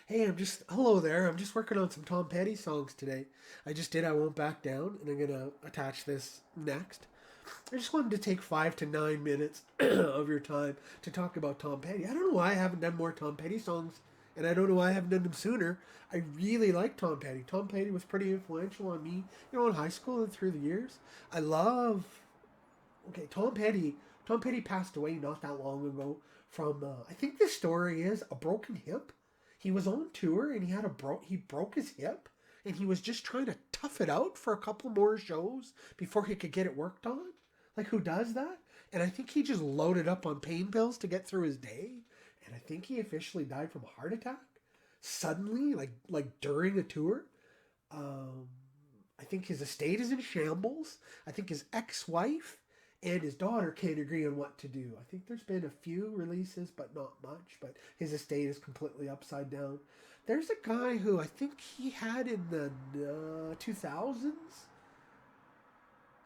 Hey, hello there. I'm just working on some Tom Petty songs today. I just did I Won't Back Down, and I'm going to attach this next. I just wanted to take 5 to 9 minutes of your time to talk about Tom Petty. I don't know why I haven't done more Tom Petty songs, and I don't know why I haven't done them sooner. I really like Tom Petty. Tom Petty was pretty influential on me, in high school and through the years. I love. Okay, Tom Petty. Tom Petty passed away not that long ago from. I think the story is a broken hip. He was on tour and he broke his hip, and he was just trying to tough it out for a couple more shows before he could get it worked on. Like, who does that? And I think he just loaded up on pain pills to get through his day. And I think he officially died from a heart attack suddenly, like during a tour. Um, I think his estate is in shambles. I think his ex-wife and his daughter can't agree on what to do. I think there's been a few releases, but not much. But his estate is completely upside down. There's a guy who I think he had in the 2000s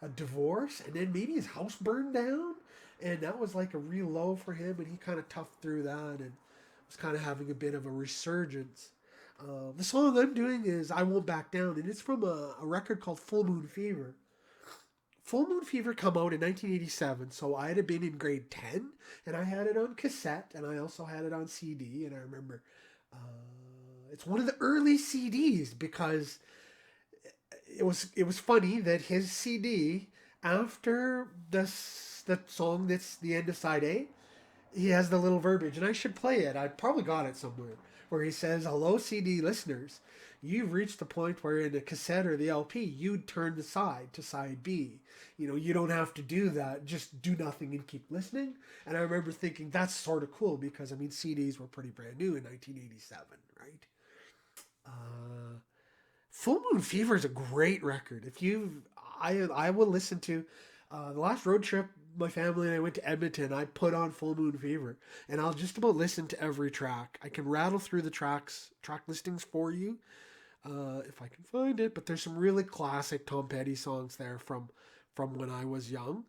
a divorce, and then maybe his house burned down, and that was like a real low for him, and he kind of toughed through that and was kind of having a bit of a resurgence. The song I'm doing is "I Won't Back Down," and it's from a record called Full Moon Fever. Full Moon Fever come out in 1987, so I'd have been in grade 10, and I had it on cassette, and I also had it on CD, and I remember it's one of the early CDs because it was funny that his CD after the song that's the end of side A, he has the little verbiage, and I should play it. I probably got it somewhere where he says, "Hello, CD listeners. You've reached the point where in the cassette or the LP, you'd turn the side to side B. You don't have to do that. Just do nothing and keep listening." And I remember thinking that's sort of cool because CDs were pretty brand new in 1987, right? Uh, Full Moon Fever is a great record. I will listen to the last road trip. My family and I went to Edmonton. I put on Full Moon Fever, and I'll just about listen to every track. I can rattle through the track listings for you if I can find it. But there's some really classic Tom Petty songs there from when I was young.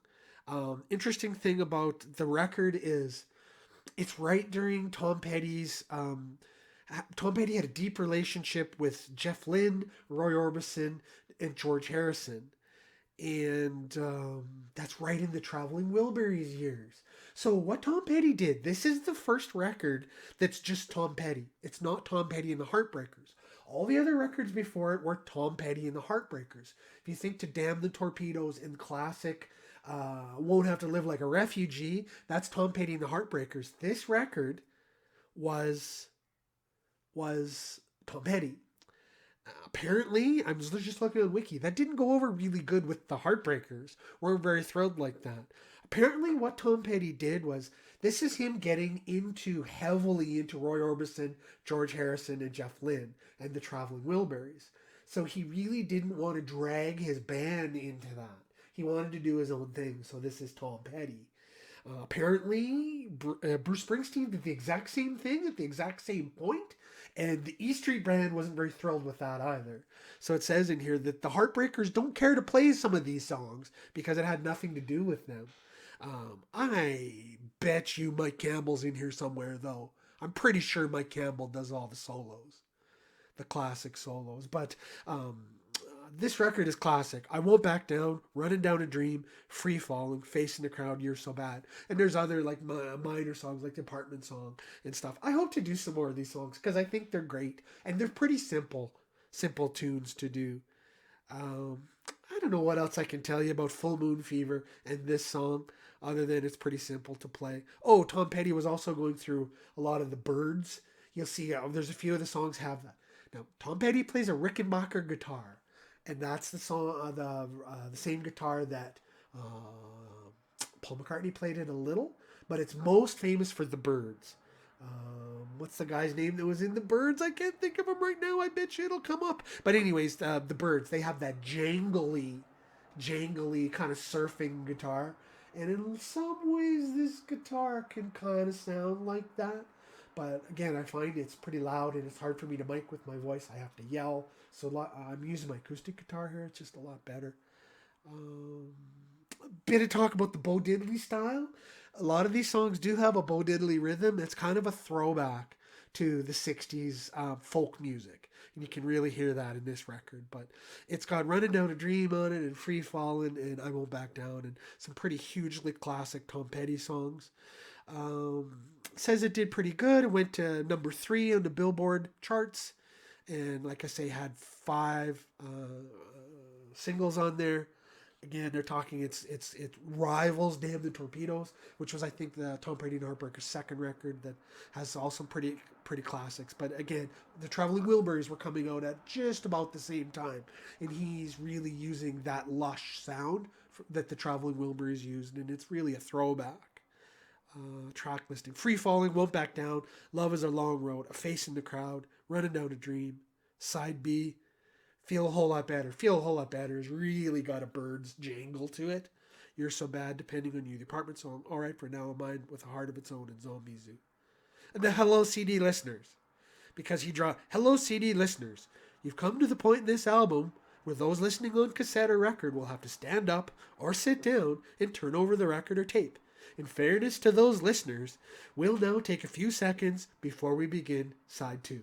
Interesting thing about the record is it's right during Tom Petty had a deep relationship with Jeff Lynne, Roy Orbison, and George Harrison. And that's right in the Traveling Wilburys years. So, what Tom Petty did, this is the first record that's just Tom Petty. It's not Tom Petty and the Heartbreakers. All the other records before it were Tom Petty and the Heartbreakers. If you think to Damn the Torpedoes and classic Won't Have to Live Like a Refugee, that's Tom Petty and the Heartbreakers. This record was was Tom Petty. Apparently, I'm just looking on Wiki, that didn't go over really good with the Heartbreakers. Weren't very thrilled like that. Apparently, what Tom Petty did was this is him getting heavily into Roy Orbison, George Harrison, and Jeff Lynne and the Traveling Wilburys. So he really didn't want to drag his band into that. He wanted to do his own thing. So this is Tom Petty. Apparently, Bruce Springsteen did the exact same thing at the exact same point, and the E Street Band wasn't very thrilled with that either. So it says in here that the Heartbreakers don't care to play some of these songs because it had nothing to do with them. I bet you Mike Campbell's in here somewhere, though. I'm pretty sure Mike Campbell does all the solos, the classic solos. But this record is classic. I Won't Back Down, Running Down a Dream, Free Falling, Facing the Crowd, You're So Bad. And there's other like minor songs like the Apartment Song and stuff. I hope to do some more of these songs because I think they're great and they're pretty simple tunes to do. Um, I don't know what else I can tell you about Full Moon Fever and this song other than it's pretty simple to play. Oh, Tom Petty was also going through a lot of the Byrds. You'll see there's a few of the songs have that. Now, Tom Petty plays a Rickenbacker guitar, and that's the same guitar that Paul McCartney played it a little, but it's most famous for the Byrds. What's the guy's name that was in the Byrds? I can't think of him right now. I bet you it'll come up. But anyways, the Byrds, they have that jangly kind of surfing guitar, and in some ways, this guitar can kind of sound like that. But again, I find it's pretty loud and it's hard for me to mic with my voice. I have to yell. So I'm using my acoustic guitar here. It's just a lot better. Um, a bit of talk about the Bo Diddley style. A lot of these songs do have a Bo Diddley rhythm. It's kind of a throwback to the 60s folk music. And you can really hear that in this record. But it's got Running Down a Dream on it, and Free Fallin', and I Won't Back Down, and some pretty hugely classic Tom Petty songs. Says it did pretty good. It went to number 3 on the Billboard charts. And like I say, had 5 singles on there. Again, they're talking it rivals Damn the Torpedoes, which was I think the Tom Petty and Heartbreakers' second record that has also pretty classics. But again, the Traveling Wilburys were coming out at just about the same time, and he's really using that lush sound that the Traveling Wilburys used, and it's really a throwback. Track listing: Free Falling, Won't Back Down, Love Is a Long Road, A Face in the Crowd, Running Down a Dream, Side B, Feel a Whole Lot Better. Feel a Whole Lot Better has really got a Byrds jangle to it. You're So Bad, Depending on You, the Apartment Song, All Right for Now, Mine with a Heart of Its Own, and Zombie Zoo. And the Hello CD listeners, because he draw Hello CD listeners. You've come to the point in this album where those listening on cassette or record will have to stand up or sit down and turn over the record or tape. In fairness to those listeners, we'll now take a few seconds before we begin side 2.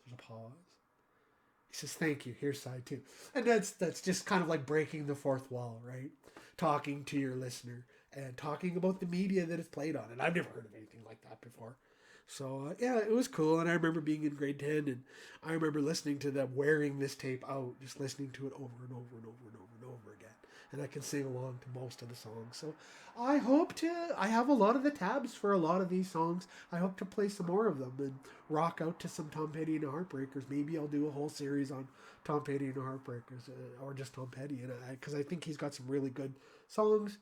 There's a pause. He says, thank you, here's side 2. And that's just kind of like breaking the fourth wall, right? Talking to your listener and talking about the media that it's played on. And I've never heard of anything like that before. So, yeah, it was cool. And I remember being in grade 10, and I remember listening to them, wearing this tape out, just listening to it over and over and over and over and over again. And I can sing along to most of the songs. So I have a lot of the tabs for a lot of these songs. I hope to play some more of them and rock out to some Tom Petty and the Heartbreakers. Maybe I'll do a whole series on Tom Petty and the Heartbreakers, or just Tom Petty, because I think he's got some really good songs.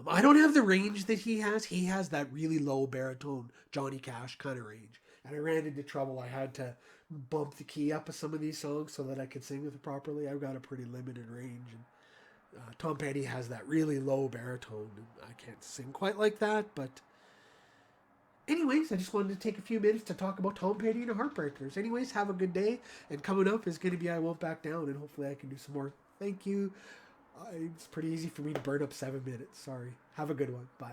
I don't have the range that he has. He has that really low baritone Johnny Cash kind of range. And I ran into trouble. I had to bump the key up of some of these songs so that I could sing with it properly. I've got a pretty limited range. And Tom Petty has that really low baritone. And I can't sing quite like that. But anyways, I just wanted to take a few minutes to talk about Tom Petty and the Heartbreakers. Anyways, have a good day. And coming up is going to be I Won't Back Down. And hopefully I can do some more. Thank you. It's pretty easy for me to burn up 7 minutes. Sorry. Have a good one. Bye.